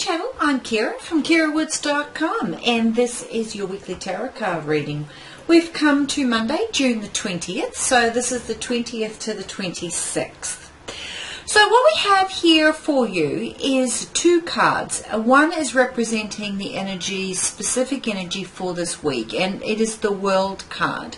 channel. I'm Kira from KiraWoods.com, and this is your weekly tarot card reading. We've come to Monday, June the 20th, so this is the 20th to the 26th. So what we have here for you is two cards. One is representing the energy, specific energy for this week, and it is the World card.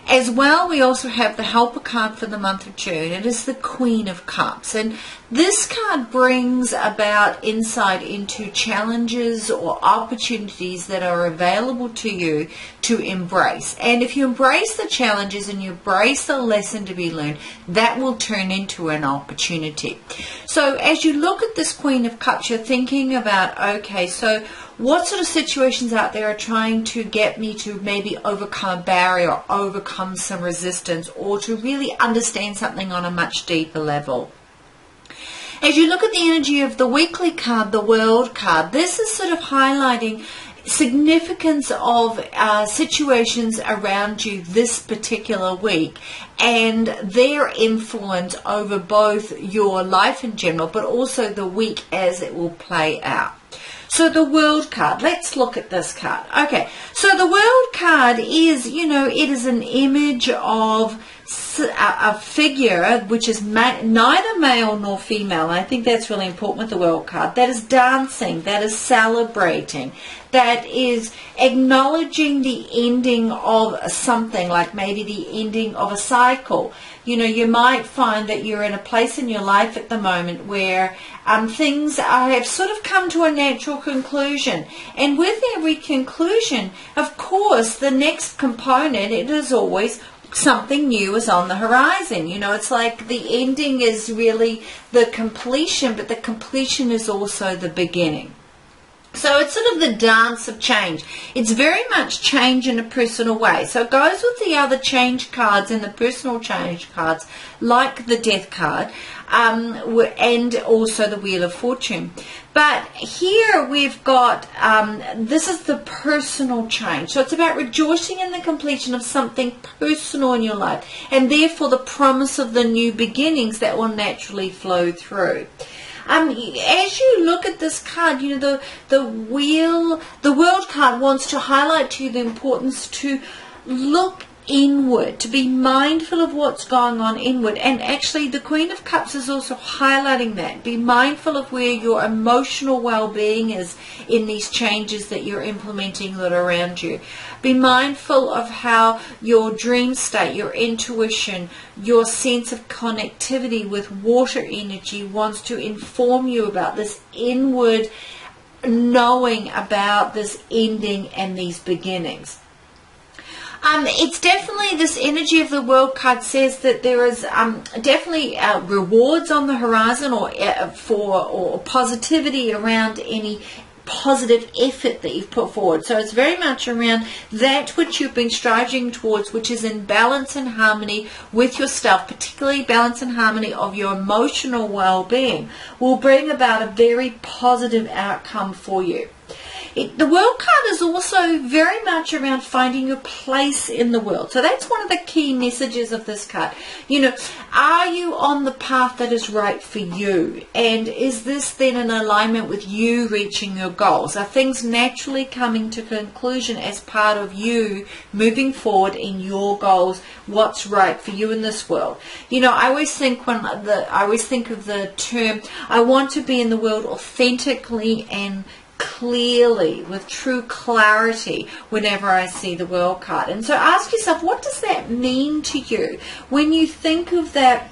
As well, we also have the Helper card for the month of June. It is the Queen of Cups. And this card brings about insight into challenges or opportunities that are available to you to embrace. And if you embrace the challenges and you embrace the lesson to be learned, that will turn into an opportunity. So as you look at this Queen of Cups, you're thinking about, okay, so what sort of situations out there are trying to get me to maybe overcome a barrier, or overcome some resistance, or to really understand something on a much deeper level? As you look at the energy of the weekly card, the World card, this is sort of highlighting significance of situations around you this particular week and their influence over both your life in general, but also the week as it will play out. So the World card, let's look at this card. Okay, so the World card is, it is an image of a figure which is neither male nor female. I think that's really important with the World card. That is dancing, that is celebrating, that is acknowledging the ending of something, like maybe the ending of a cycle. You might find that you're in a place in your life at the moment where things have sort of come to a natural conclusion. And with every conclusion, of course, the next component, it is always something new is on the horizon. It's like the ending is really the completion, but the completion is also the beginning. So it's sort of the dance of change. It's very much change in a personal way. So it goes with the other change cards and the personal change cards, like the Death card, and also the Wheel of Fortune. But here we've got, this is the personal change. So it's about rejoicing in the completion of something personal in your life, and therefore the promise of the new beginnings that will naturally flow through. As you look at this card, the World card wants to highlight to you the importance to look inward, to be mindful of what's going on inward. And actually the Queen of Cups is also highlighting that. Be mindful of where your emotional well-being is in these changes that you're implementing that are around you. Be mindful of how your dream state, your intuition, your sense of connectivity with water energy wants to inform you about this inward knowing about this ending and these beginnings. It's definitely, this energy of the World card says that there is definitely rewards on the horizon, or positivity around any positive effort that you've put forward. So it's very much around that which you've been striving towards, which is in balance and harmony with yourself, particularly balance and harmony of your emotional well-being, will bring about a very positive outcome for you. The World card is also very much around finding your place in the world. So that's one of the key messages of this card. Are you on the path that is right for you? And is this then in alignment with you reaching your goals? Are things naturally coming to conclusion as part of you moving forward in your goals? What's right for you in this world? I always think of the term, I want to be in the world authentically and clearly, with true clarity, whenever I see the World card. And so ask yourself, what does that mean to you? When you think of that,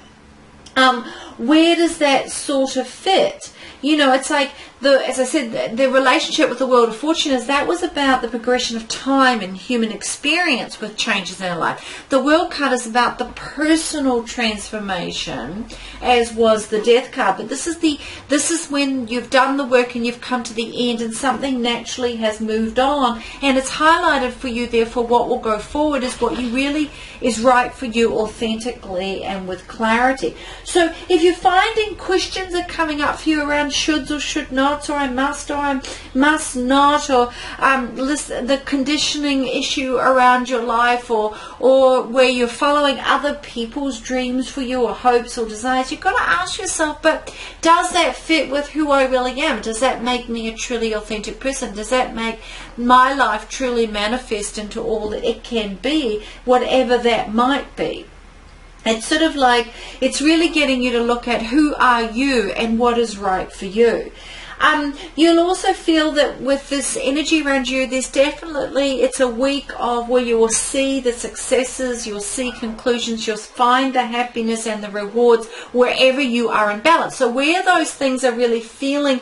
where does that sort of fit? It's like, as I said, the relationship with the Wheel of Fortune is that was about the progression of time and human experience with changes in our life. The World card is about the personal transformation, as was the Death card. But this is when you've done the work and you've come to the end and something naturally has moved on, and it's highlighted for you. Therefore, what will go forward is what you really is right for you authentically and with clarity. So if you're finding questions are coming up for you around shoulds or should not, not, or I must, or I must not, or the conditioning issue around your life, or where you're following other people's dreams for you, or hopes or desires. You've got to ask yourself, but does that fit with who I really am? Does that make me a truly authentic person? Does that make my life truly manifest into all that it can be, whatever that might be? It's sort of like, it's really getting you to look at who are you and what is right for you. You'll also feel that with this energy around you, there's definitely, it's a week of where you will see the successes, you'll see conclusions, you'll find the happiness and the rewards wherever you are in balance. So where those things are really you're feeling,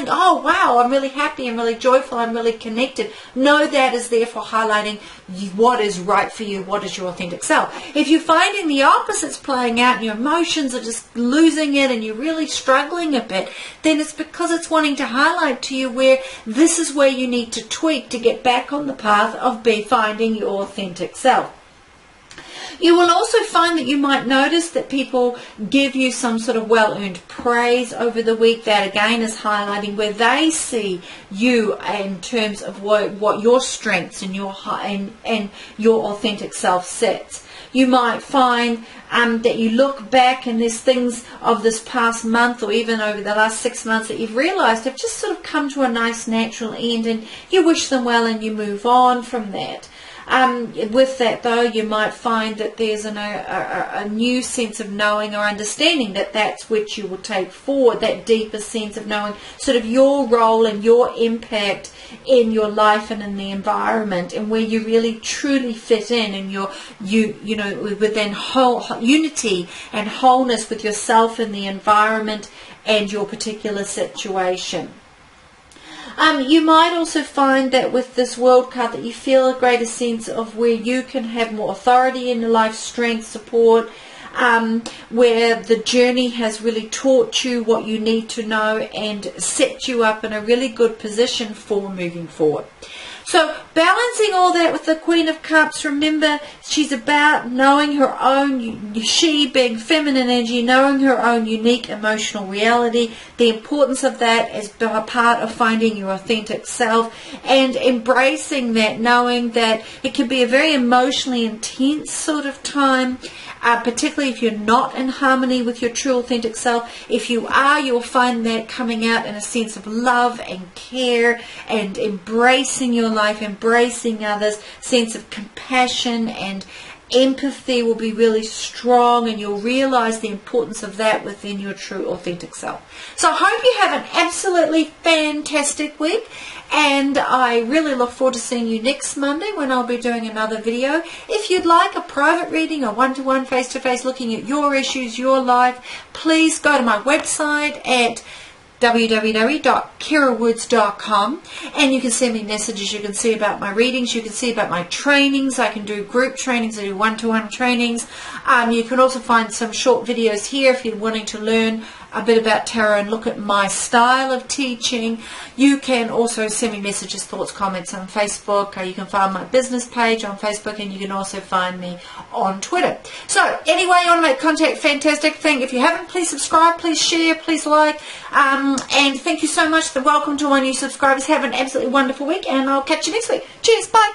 oh wow, I'm really happy, I'm really joyful, I'm really connected. Know that is there for highlighting what is right for you, what is your authentic self. If you're finding the opposites playing out and your emotions are just losing it and you're really struggling a bit, then it's because it's wanting to highlight to you where this is where you need to tweak to get back on the path of finding your authentic self. You will also find that you might notice that people give you some sort of well-earned praise over the week. That again is highlighting where they see you in terms of what your strengths and your authentic self sets. You might find that you look back and there's things of this past month or even over the last 6 months that you've realized have just sort of come to a nice natural end, and you wish them well and you move on from that. With that though, you might find that there's a new sense of knowing or understanding that's which you will take forward, that deeper sense of knowing sort of your role and your impact in your life and in the environment, and where you really truly fit in, and you know within whole unity and wholeness with yourself and the environment and your particular situation. You might also find that with this World card that you feel a greater sense of where you can have more authority in your life, strength, support, where the journey has really taught you what you need to know and set you up in a really good position for moving forward. So balancing all that with the Queen of Cups, remember she's about knowing her own, she being feminine energy, knowing her own unique emotional reality, the importance of that as a part of finding your authentic self, and embracing that, knowing that it can be a very emotionally intense sort of time, particularly if you're not in harmony with your true authentic self. If you are, you'll find that coming out in a sense of love and care and embracing your life, embracing others, sense of compassion and empathy will be really strong, and you'll realize the importance of that within your true authentic self. So I hope you have an absolutely fantastic week, and I really look forward to seeing you next Monday when I'll be doing another video. If you'd like a private reading, a one-to-one, face-to-face, looking at your issues, your life, please go to my website at www.kirawoods.com, and you can send me messages. You can see about my readings, you can see about my trainings. I can do group trainings, I do one-to-one trainings. You can also find some short videos here if you're wanting to learn a bit about tarot and look at my style of teaching. You can also send me messages, thoughts, comments on Facebook. You can find my business page on Facebook, and you can also find me on Twitter. So anyway, you want to make contact, fantastic thing. If you haven't, please subscribe, please share, please like, and thank you so much. Welcome to my new subscribers. Have an absolutely wonderful week, and I'll catch you next week. Cheers, bye.